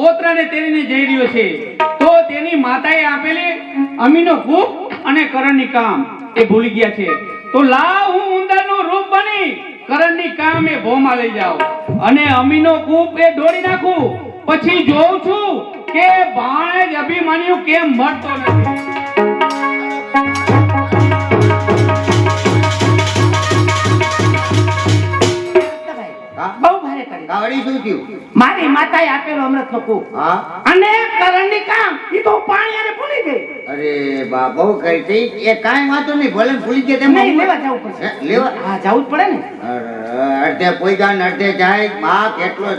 પોતરાને તેરીને જઈ રહ્યો છે તો તેની માતાએ આપેલી અમીનો કૂપ અને કરણની કામ એ ભૂલી ગયા છે તો લાવ હું ઉંદરનું રૂપ બની કરણની કામ એ ભોમાં લઈ જાઉં અને અમીનો કૂપ એ દોડી નાખું પછી જોઉં છું કે ભાણેજ અભિમાન્યુ કેમ મરતો નથી મારી માતાએ આપેલો અમૃતનો કૂપ અને કરણની કામ ઈ તો પાણી આરે ભૂલી ગઈ. અરે બા બહુ કરી એ કાઈ વાતો નહીં ભલે ભૂલી ગયા તેમ નહીં લેવા જવું પડશે. લેવા હા જવું જ પડે ને. અડધે પોઈગા ને અડધે જાય બા કેટલો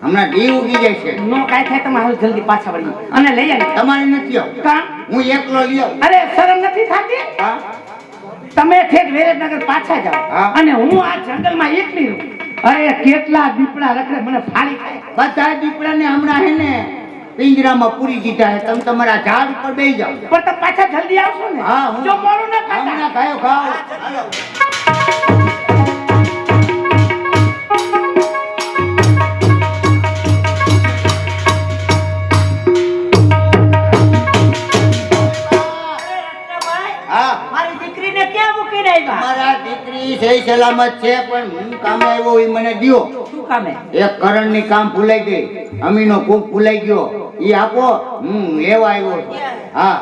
હમણાં ડી ઉગી જાય છે નો કાઈ થાય તમે હાલ જલ્દી પાછા વળી અને લઈ આવી. તમારે નથી આવ કાં હું એકલો લ્યો. અરે શરમ નથી થતી? હા તમે ઠેઠ વેરજનગર પાછા જાઓ અને હું આ જંગલમાં એકલી રહું. અરે કેટલા દીપડા રખડે મને ફાડી ખાય. બધા દીપડાને હમણાં હે ને પિંજરામાં પૂરી દીધા હે તમે તમારા ઝાડ ઉપર બેસી જાઓ. પણ તમે પાછા જલ્દી આવશો ને? હા જો મોડું ન કરતા. હમણાં ખાયો ખાઓ. મારી દીકરીને ક્યાં મૂકીને આવ્યા? મારા દીકરી સહી સલામત છે પણ હું કામે આવ્યો એ મને દ્યો. શું કામે? એક કરણની કામ ભૂલાઈ ગઈ અમીનો કૂપ ભૂલાઈ ગયો ઈ આપો હું લેવા આવ્યો છું. હા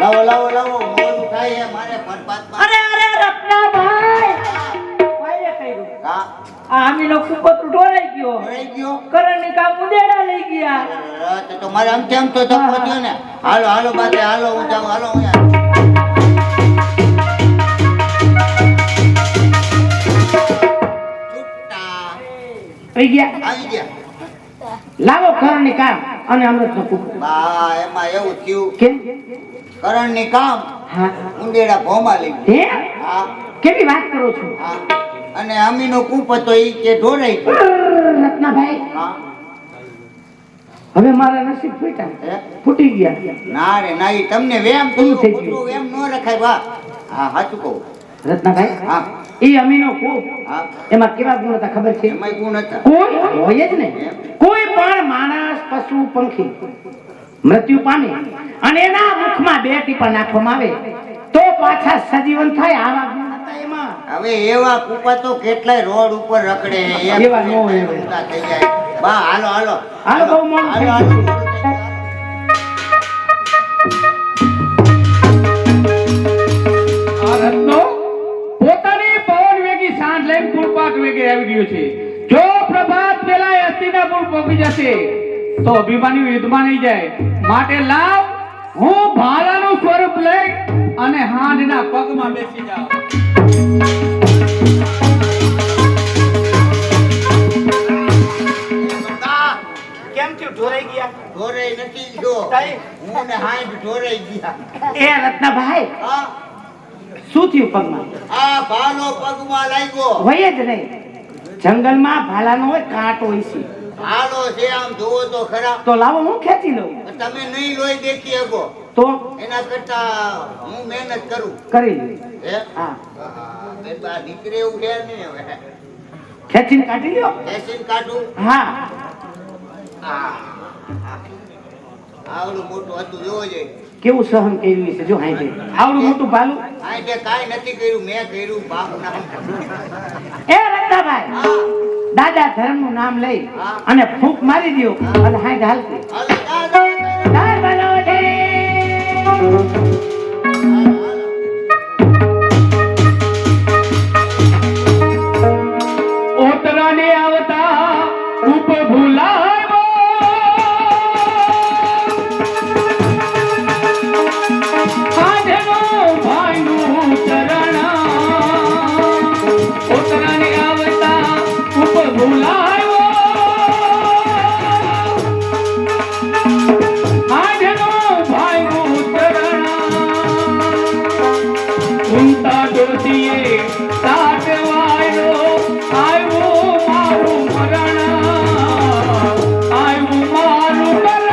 લાવો લાવો લાવો મોડું થાય છે મારે પરપાતમાં. અરે અરે રત્નાભાઈ કોઈએ કર્યું? હા આ અમીનો કૂપ ઢોરાઈ ગયો. ભૂલાઈ ગયો. કરણની કામ ઉદેડા લઈ ગયા. તો મારે આમ તેમ તો ધક્કો થયો ને. હાલો હાલો બાતે હાલો હું જાઉં હાલો હું આવી ગયા. આવી ગયા. લાવો કરણની કામ અને અમૃતનો કૂપ. બા એમાં એવું થયું કેમ? કરણની કામ હા ઉંદેડા ભોમાં લઈ ગઈ. હે હા કેવી વાત કરો છો? હા અને અમીનો કૂપ હતો ઈ કે ઢોરાઈ ગયો. રત્નાભાઈ હા હવે મારા નસીબ ફૂટ્યા. હે? ફૂટી ગયા. ના રે ના ઈ તમને વેમ શું થયું થઈ ગયું? કૂતરું વેમ ન રખાય બા. હા સાચું કહું. રત્નાભાઈ હા એ અમીનો કૂપ હા એમાં કેવા ગુણ હતા ખબર છે? એમાંય ગુણ હતા. કોઈ હોય જ ને. કોઈ પણ માણસ પશુ પંખી મૃત્યુ પામે અને એના મુખમાં બે ટીપા નાખવામાં આવે તો પાછા સજીવન થાય. આવા ગુણ હતા એમાં. હવે એવા કૂપા તો કેટલાય રોડ ઉપર રખડે હે. એવા ન હોય હવે. ઊંધા થઈ જાય. બા હાલો હાલો હાલો, બહુ મોડું થઈ હાલો, ગયું. હાલો. આ રત્નો પોતાની પવન વેગી સાંજ લઈને પૂરપાટ વેગે આવી રહ્યો છે જો પ્રભાત પેલા હસ્તિનાપુર પહોંચી જશે તો અભિમાન્યુ યુદ્ધમાં નહીં જાય માટે લાવ હું ભાલાનું સ્વરૂપ લઈ અને હાંડના પગમાં બેસી જાઉં. કેમ થયું? ઢોરાઈ ગયા? ઢોરાઈ નથી ગયો. તાઈ? હું ને હાંડ ઢોરાઈ ગયા. એ રત્નાભાઈ હા શું થયું પગમાં? આ ભાલો પગમાં લાગ્યો. હોય જ નહીં. જંગલમાં ભાલાનો હોય કાંટો હોય છે. હાલો છે આમ જોવો તો ખરા. તો લાવો હું ખેંચી લઉં. તમે નહીં લોહી દેખી શકો તો એના કરતા હું મહેનત કરું. કરી લઉં. હે હા આ દીકરી એવું છે નહીં હવે ખેંચીને કાઢી લ્યો. એસીન કાઢું. હા આવડું મોટું હતું જોવો જોઈએ. કેવું સહન કર્યું છે જો હાઈ આવડું મોટું ભાલું. આ જે કાંઈ નથી કર્યું મેં કર્યું બાપ નામ. એ રત્નાભાઈ હા દાદા ધર્મનું નામ લઈ હા. અને ફૂંક મારી દ્યો અને હાઈ હાલતી હાલો હાલો જય બલવતી. ઓતરાને આવતા ઉપ ભૂલાયો હાંડનો ભાઈનું ચરણ ઓતરાને આવતા ઉપ ભૂલાયો હાંડનો ભાઈનું ચરણ ઉંતા ડોસીએ સાટવાયો આવ્યું મારું મરણ આવ્યું મારું મરણ.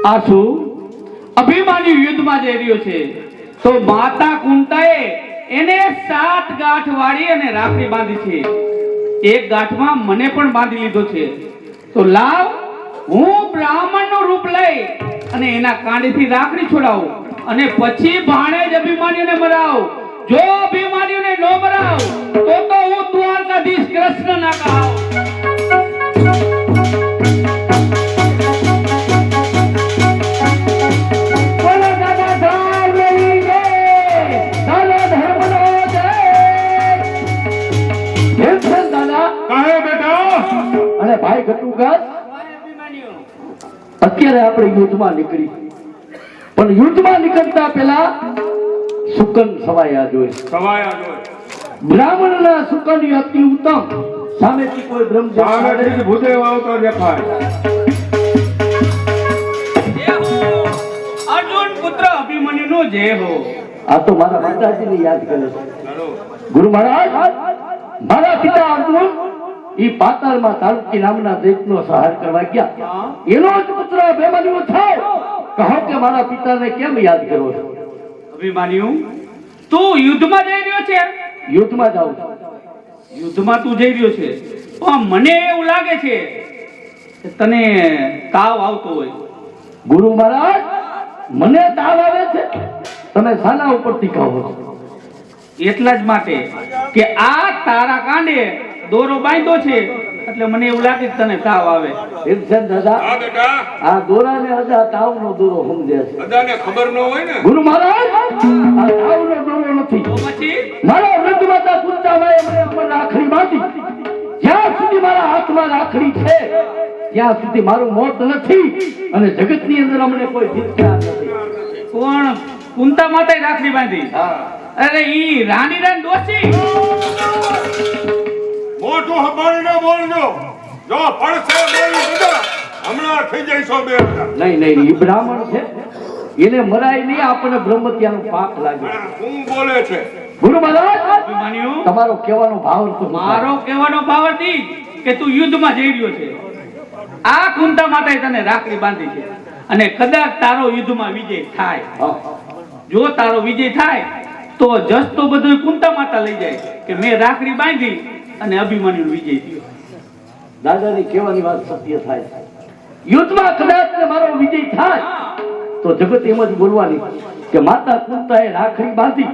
આ શું અભિમાન્યુ યુદ્ધમાં જઈ રહ્યો છે તો માતા કુંતાએ એને 7 ગાંઠ વાળી અને રાખડી બાંધી છે એક ગાંઠમાં મને પણ બાંધી લીધો છે. તો લાવ હું બ્રાહ્મણનું રૂપ લઈ અને એના કાંડેથી રાખડી છોડાવું અને પછી ભાણેજ અભિમાન્યુને મરાવ. જો અભિમાન્યુને ન મરાવ તો હું દ્વારકાધીશ કૃષ્ણ ના કહું. બોલો દાદા ધર્મની જય, બોલો ધર્મનો જય. કેમ છે દાદા? કાહે બેટા? અને ભાઈ ઘટુઘાત, અત્યારે આપણે યુદ્ધમાં નીકળી, પણ યુદ્ધમાં નીકળતા પહેલા સુકન સવાયા જોઈએ. સવાયા જોય. બ્રાહ્મણના સુકન અતિ ઉત્તમ, સામેથી કોઈ બ્રહ્મચારી સામેથી ભૂદેવ આવતો દેખાય. જય હો અર્જુન પુત્ર અભિમન્યુનો જય હો. આ તો મારા માતાજીને યાદ કરે છે. ચાલો. ગુરુ મહારાજ, મારા પિતા અર્જુન ઈ પાતાળમાં તાલુકી નામના દૈત્યનો સંહાર કરવા ગયા. એનો જ પુત્ર અભિમન્યુ થયો. કહો કે મારા પિતાને કેમ યાદ કરો છો? અભિમાન્યુ, તું યુદ્ધમાં જઈ રહ્યો છે? યુદ્ધમાં જાઉં છું. યુદ્ધમાં તું જઈ રહ્યો છે, પણ મને એવું લાગે છે કે તને તાવ આવતો હોય. ગુરુ મહારાજ, મને તાવ આવે છે? તમે શાના ઉપરથી કહો છો? એટલા જ માટે કે આ તારા કાંડે દોરો બાંધ્યો છે એટલે મને એવું લાગે કે તને તાવ આવે. એમ છે ને દાદા? હા બેટા. આ દોરાને અદા તાવનો દોરો સમજે છે. બધાને ખબર ન હોય ને. ગુરુ મહારાજ, આ તાવનો દોરો નથી. તો પછી મારો વૃદ્ધ માતા કુંતાબાઈએ મને ઉપર રાખડી બાંધી. જ્યાં સુધી મારા હાથમાં રાખડી છે ત્યાં સુધી મારું મોત નથી અને જગતની અંદર અમને કોઈ જીતનાર નથી. કોણ? કુંતા માતાએ રાખડી બાંધી? અરે ઈ રાની રાન દોશી. મોટું હબાણીને બોલજો. જો પડશે બોલી બધા હમણાં થઈ જઈશો બે બધા. નહીં નહીં, ઈ બ્રાહ્મણ છે, એને મરાય નહીં, આપણને બ્રહ્મત્યાનું પાપ લાગે. શું બોલે છે? ગુરુ મહારાજ, અભિમાન્યુ, તમારો કહેવાનો ભાવ તો મારો કહેવાનો ભાવ નથી કે તું યુદ્ધમાં જઈ રહ્યો છે. આ કુંતા માતાએ તને રાખડી બાંધી છે અને કદાચ તારો યુદ્ધમાં વિજય થાય, હા. જો તારો વિજય થાય તો જસ તો બધું કુંતા માતા લઈ જાય કે મેં રાખડી બાંધી અને અભિમન્યુનો વિજય થયો. દાદાની કહેવાની વાત સત્ય થાય. યુદ્ધમાં કદાચ ને મારો વિજય થાય તો જગત એમ જ બોલવાની કે માતા કુંતાએ રાખડી બાંધી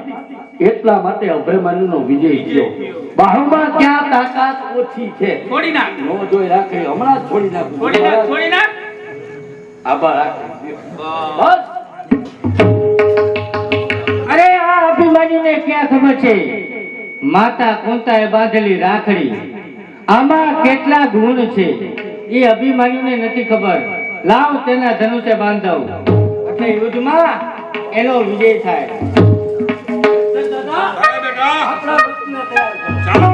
એટલા માટે અભિમન્યુનો વિજય થયો. બાહુમાં ક્યાં તાકાત ઓછી છે. છોડી નાખ, નો જોઈ રાખડી હમણાં જ છોડી નાખું. છોડી નાખ, છોડી નાખ. આભાર રાખડી. બસ. અરે આ અભિમન્યુને ક્યાં ખબર છે માતા કુંતાએ બાંધેલી રાખડી આમાં કેટલા ગુણ છે એ અભિમન્યુને નથી ખબર. લાવ તેના ધનુષે બાંધવ એટલે યુદ્ધમાં એનો વિજય થાય. કાહે બેટા? આપણા વસ્તુને તૈયાર કરો. ચાલો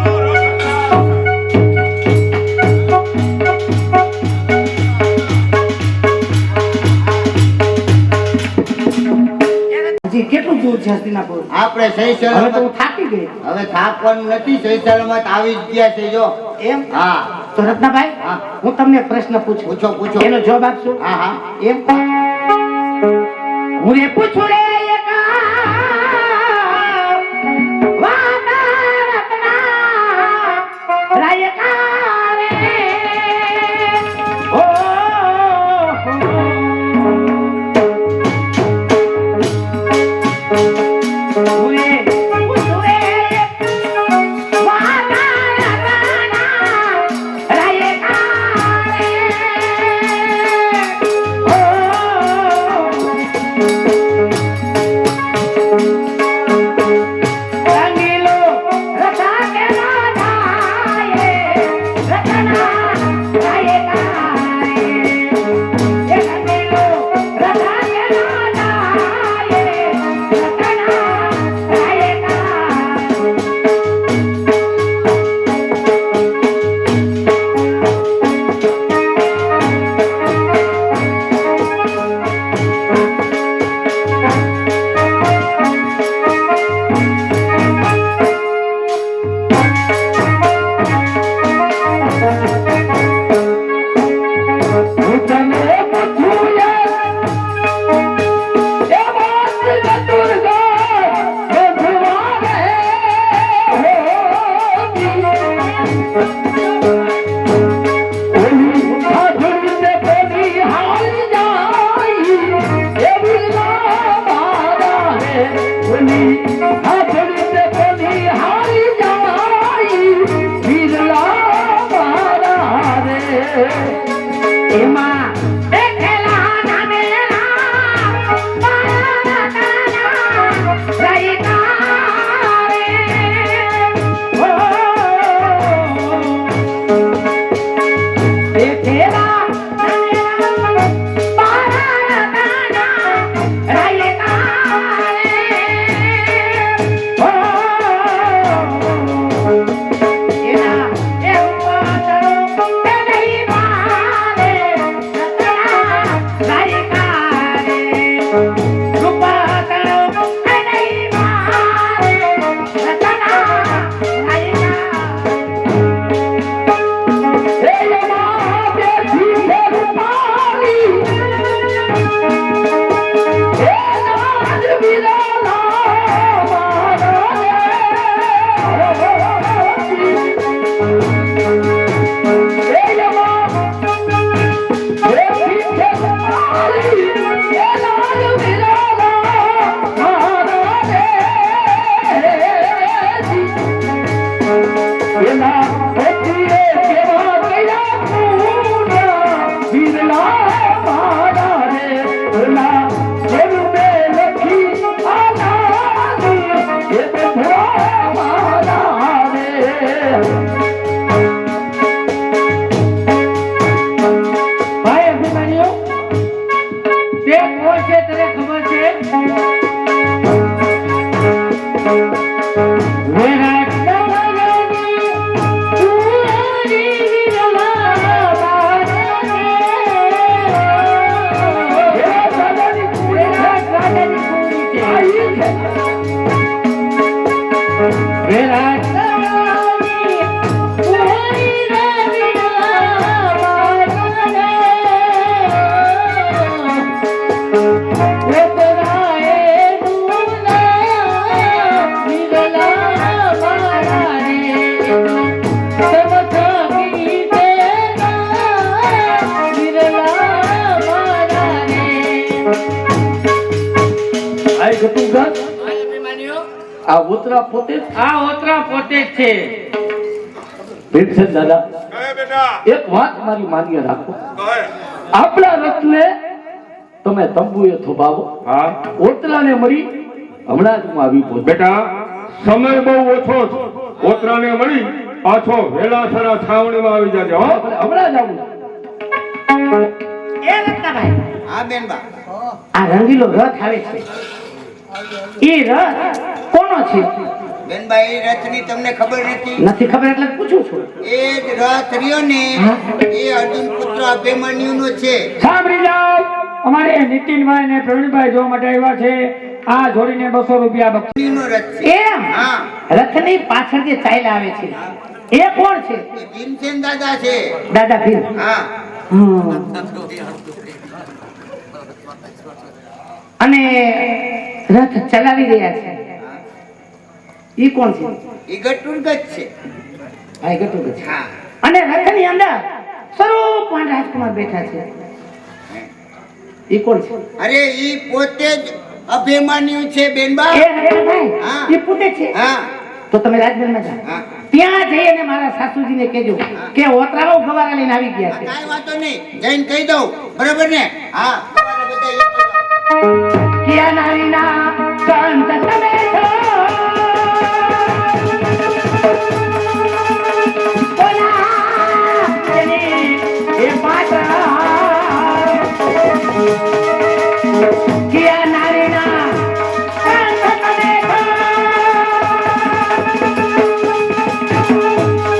હજી કેટલું દૂર છે હસ્તિનાપુર? આપણે હવે તો સૈસલમાં હું થાકી ગઈ. હવે થાકવાનું નથી. સૈસલમાં તો આવી જ ગયા છે જો. એમ? હા તો રત્નાભાઈ, હા. હું તમને એક પ્રશ્ન પૂછું, પૂછો પૂછો. એનો જવાબ આપશો? હા હા. એમ હું રે પૂછું રે એકા વાતા રત્ના રાયકા રે ઓ હું રે પૂછું રે વાતા રત્ના રાયકા રે ઓ આ ઓતરા પોતે જ આ ઓતરા પોતે જ છે. ભીમસેન દાદા કહે બેટા એક વાત મારી માન્ય રાખો. કહે. આપણા રથને તમે તંબુએ થોભાવો. હા ઓતરાને મળી હમણાં જ હું આવી પહોંચ્યો. બેટા સમય બહુ ઓછો છે. ઓતરાને મળી પાછો વેલાસરા છાવણીમાં આવી જાજે હો. હમણાં જ આવું. એ રત્નાભાઈ, હા બેનબા આ રંગીલો રથ આવે છે, એ રથ કોનો છે? બેનબા એ રથની તમને ખબર નથી? નથી ખબર એટલે પૂછું છું. એ જ રથ રહ્યો ને એ અર્જુન પુત્ર અભિમન્યુનો છે. સાંભળી જાઓ, અમારે નીતિનભાઈ ને પ્રવીણભાઈ જોવા માટે આવ્યા છે. આ જોડીને 200 રૂપિયા બક્ષિસ. અભિમન્યુનો રથ છે. એમ હા રથની પાછળ જે ચાલ્યા આવે છે એ કોણ છે? એ ભીમસેન દાદા છે. દાદા ભીમ. હા અને રથ ચલાવી રહ્યા છે ઈ કોણ છે? એ ગટુરગત છે. ભાઈ ગટુગત છે. હા અને રથની અંદર સ્વરૂપવાન રાજકુમાર બેઠા છે, ઈ કોણ છે? અરે ઈ પોતે જ અભિમન્યુ છે બેનબા. એ રત્નાભાઈ, હા. ઈ પોતે છે. હા તો તમે રાજમહેલમાં જાઓ, હા ત્યાં જઈને મારા સાસુજીને કહેજો કે ઓતરાઓ ગવારા લઈને આવી ગયા છે. કાંઈ વાંધો નહીં, જઈને કહી દઉં. બરાબર ને? હા તમારે બધા એક જ વાત. કિયા નારીના સંત તમે છો, કોના જેની એ પાછળ. કિયા નારીના સંત તમે છો,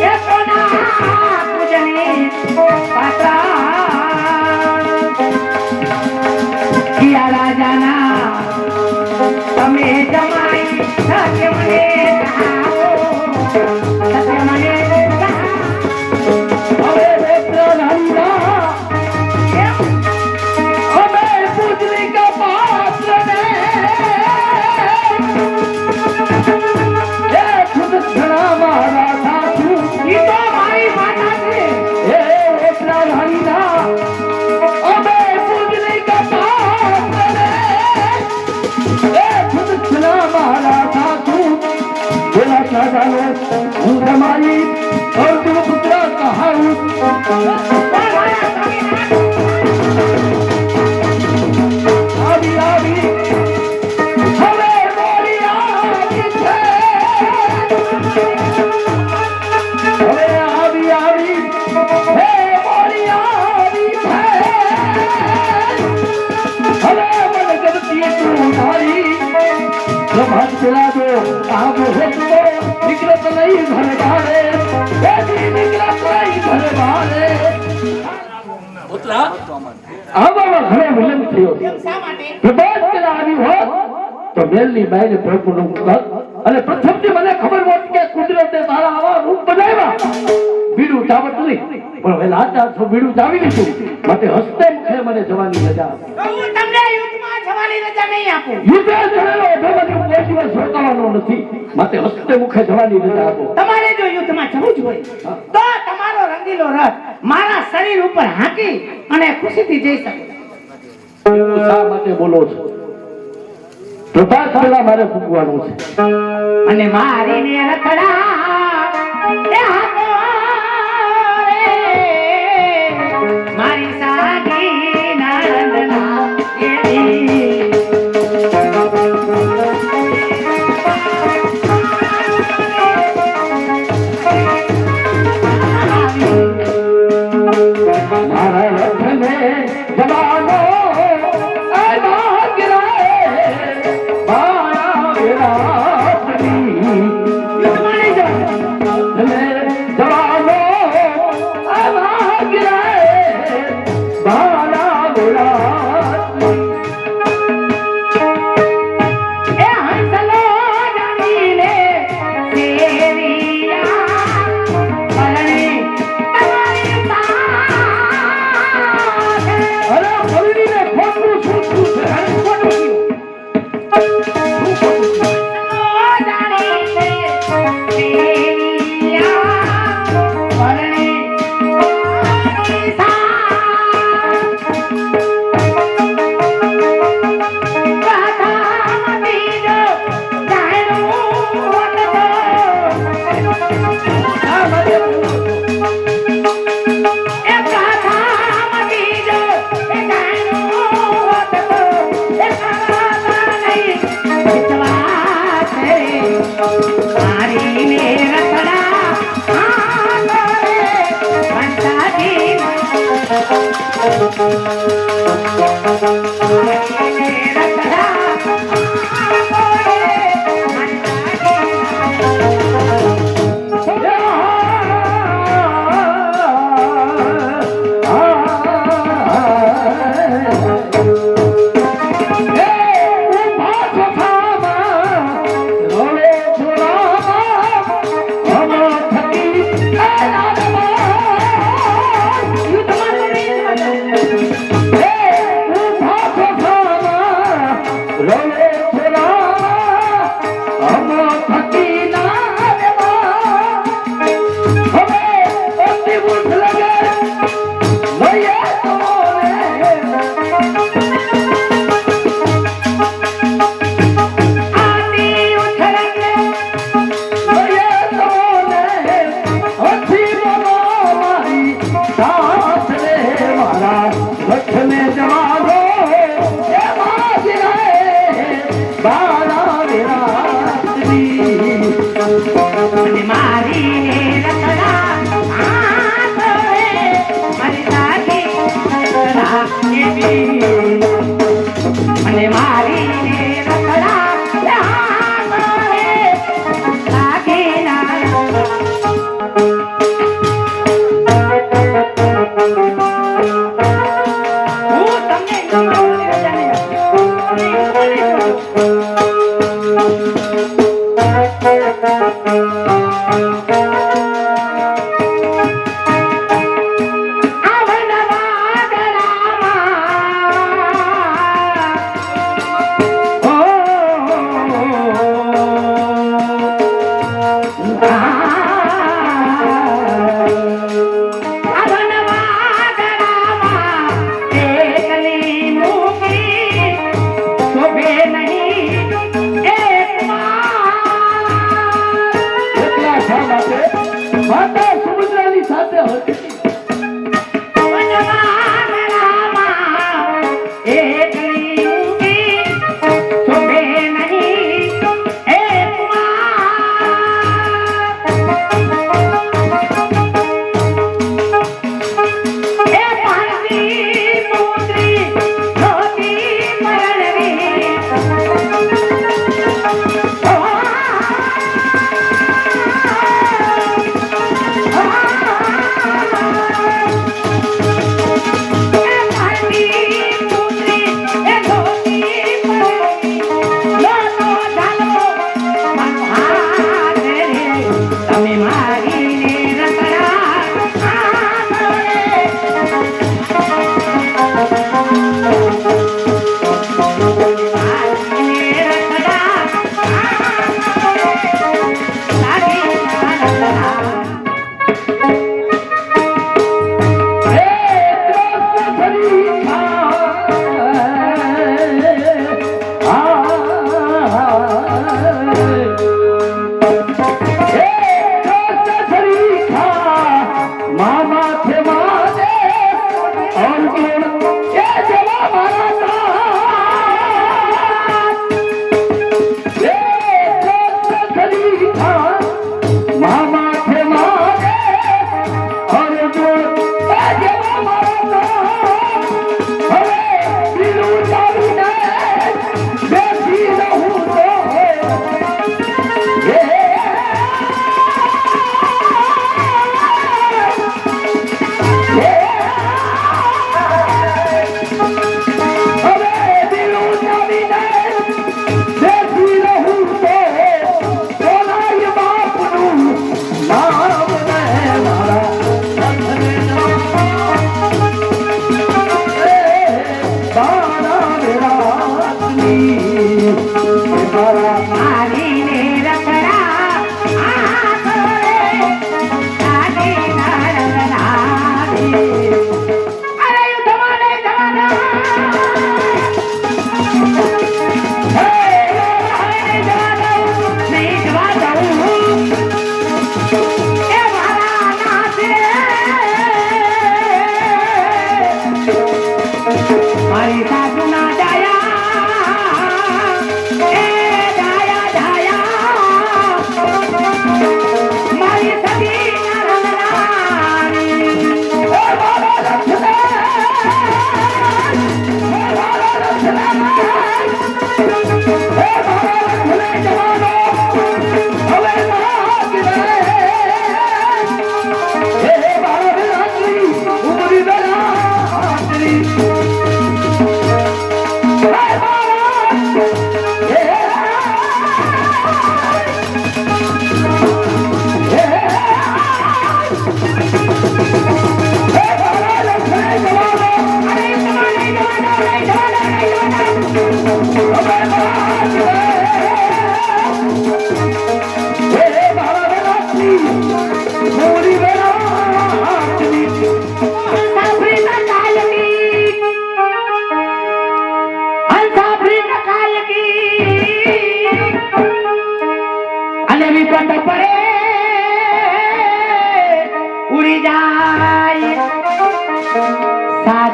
એ કોના પૂજની પાછળ. કિયા રાજાના તમે જમાઈ સત્ય મને કહાવો, સત્ય મને કહાવો. હવે વેત્રનંદા હવે પૂજની કા પાત્ર ને એ ખુદ ઘણા મારા સાસુ, ઈ તો મારી માતા છે. એ વેત્રનંદા હવે પૂજની કા પાત્ર ને એ ખુદ ઘણા મારા સાસુ. બોલા ચાલો હું તમારી અર્જુન પુત્ર કહાવું. આવી આવી હવે બોલી આવી છે, હવે આવી આવી હે બોલી આવી છે. હવે મને ગમતી તું મારી પ્રભાત પેલા દો આવો હેતુઓ નિકલત નહીં ઘર બારે, બેટી નિકલત નહીં ઘર બારે. ઓતરા આવામાં ઘણો વિલંબ થયો. શા માટે? પ્રભાત પેલા આવી હોત તો મેલની બાઈને પ્રભુનું કર. અને પ્રથમથી મને ખબર હોત કે કુદરતે તારા આવા રૂપ બનાવ્યા. બીડું ચાવત નહીં, પણ હવે લાચાર છો બીડું ચાવી લીધું. માટે હસ્તે મુખે મને જવાની રજા આપી. હું તમને યુદ્ધમાં જવાની રજા નહીં આપું. યુદ્ધે ચડેલો અભિમન્યુ કોઈ દિવસ રોકાવાનો નથી. માટે હસ્તે મુખે જવાની રજા આપો. તમારે જો યુદ્ધમાં જવું જ હોય તો તમારો રંગીલો રથ મારા શરીર ઉપર હાંકી અને ખુશીથી જઈ શકો. એવું શા માટે બોલો છો? પ્રભાત પહેલા મારે પૂગવાનું છે. અને મારીને રખડા એ હાથો રે, મારી સાગી નંદના એની. મારા રથને જવાનો આવા ગિરાએ, મારા વિરાટની યુદ્ધમાં નહીં જાઓ. રથને જવાનો આવા ગિરાએ,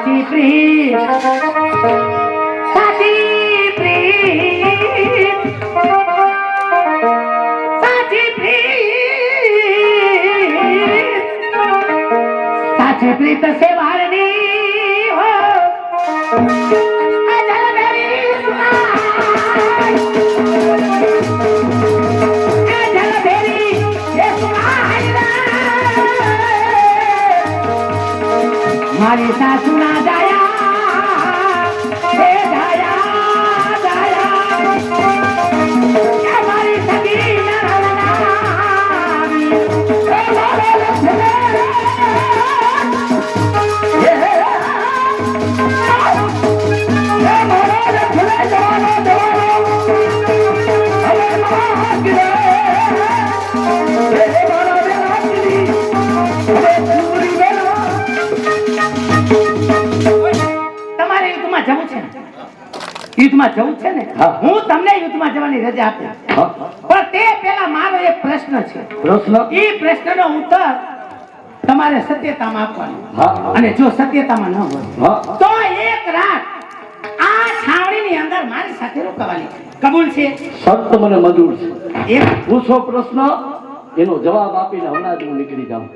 સાચી પ્રીત સાચી પ્રીત સાચી પ્રીત સાચી પ્રીત સે વારની હો અજલ મેરી સુનાઈ અજલ મેરી ये सुनाई मारी सासू ना जाया हे जाया जाया मारी सगी ना તમારે યુદ્ધમાં જવું છે ને? યુદ્ધમાં જવું છે ને? હા. હું તમને યુદ્ધમાં જવાની રજા આપું હા. પણ તે પહેલા મારો એક પ્રશ્ન છે પ્રશ્ન એ પ્રશ્નનો ઉત્તર તમારે સત્યતામાં આપવાનો હા. અને જો સત્યતામાં ન હોય હા. તો એક રાત આ છાવણીની અંદર મારી સાથે રોકાવાની કબૂલ છે? સત્ય મને મંજૂર છે. એક પૂછો પ્રશ્ન, એનો જવાબ આપીને હમણાં જ હું નીકળી જાઉં.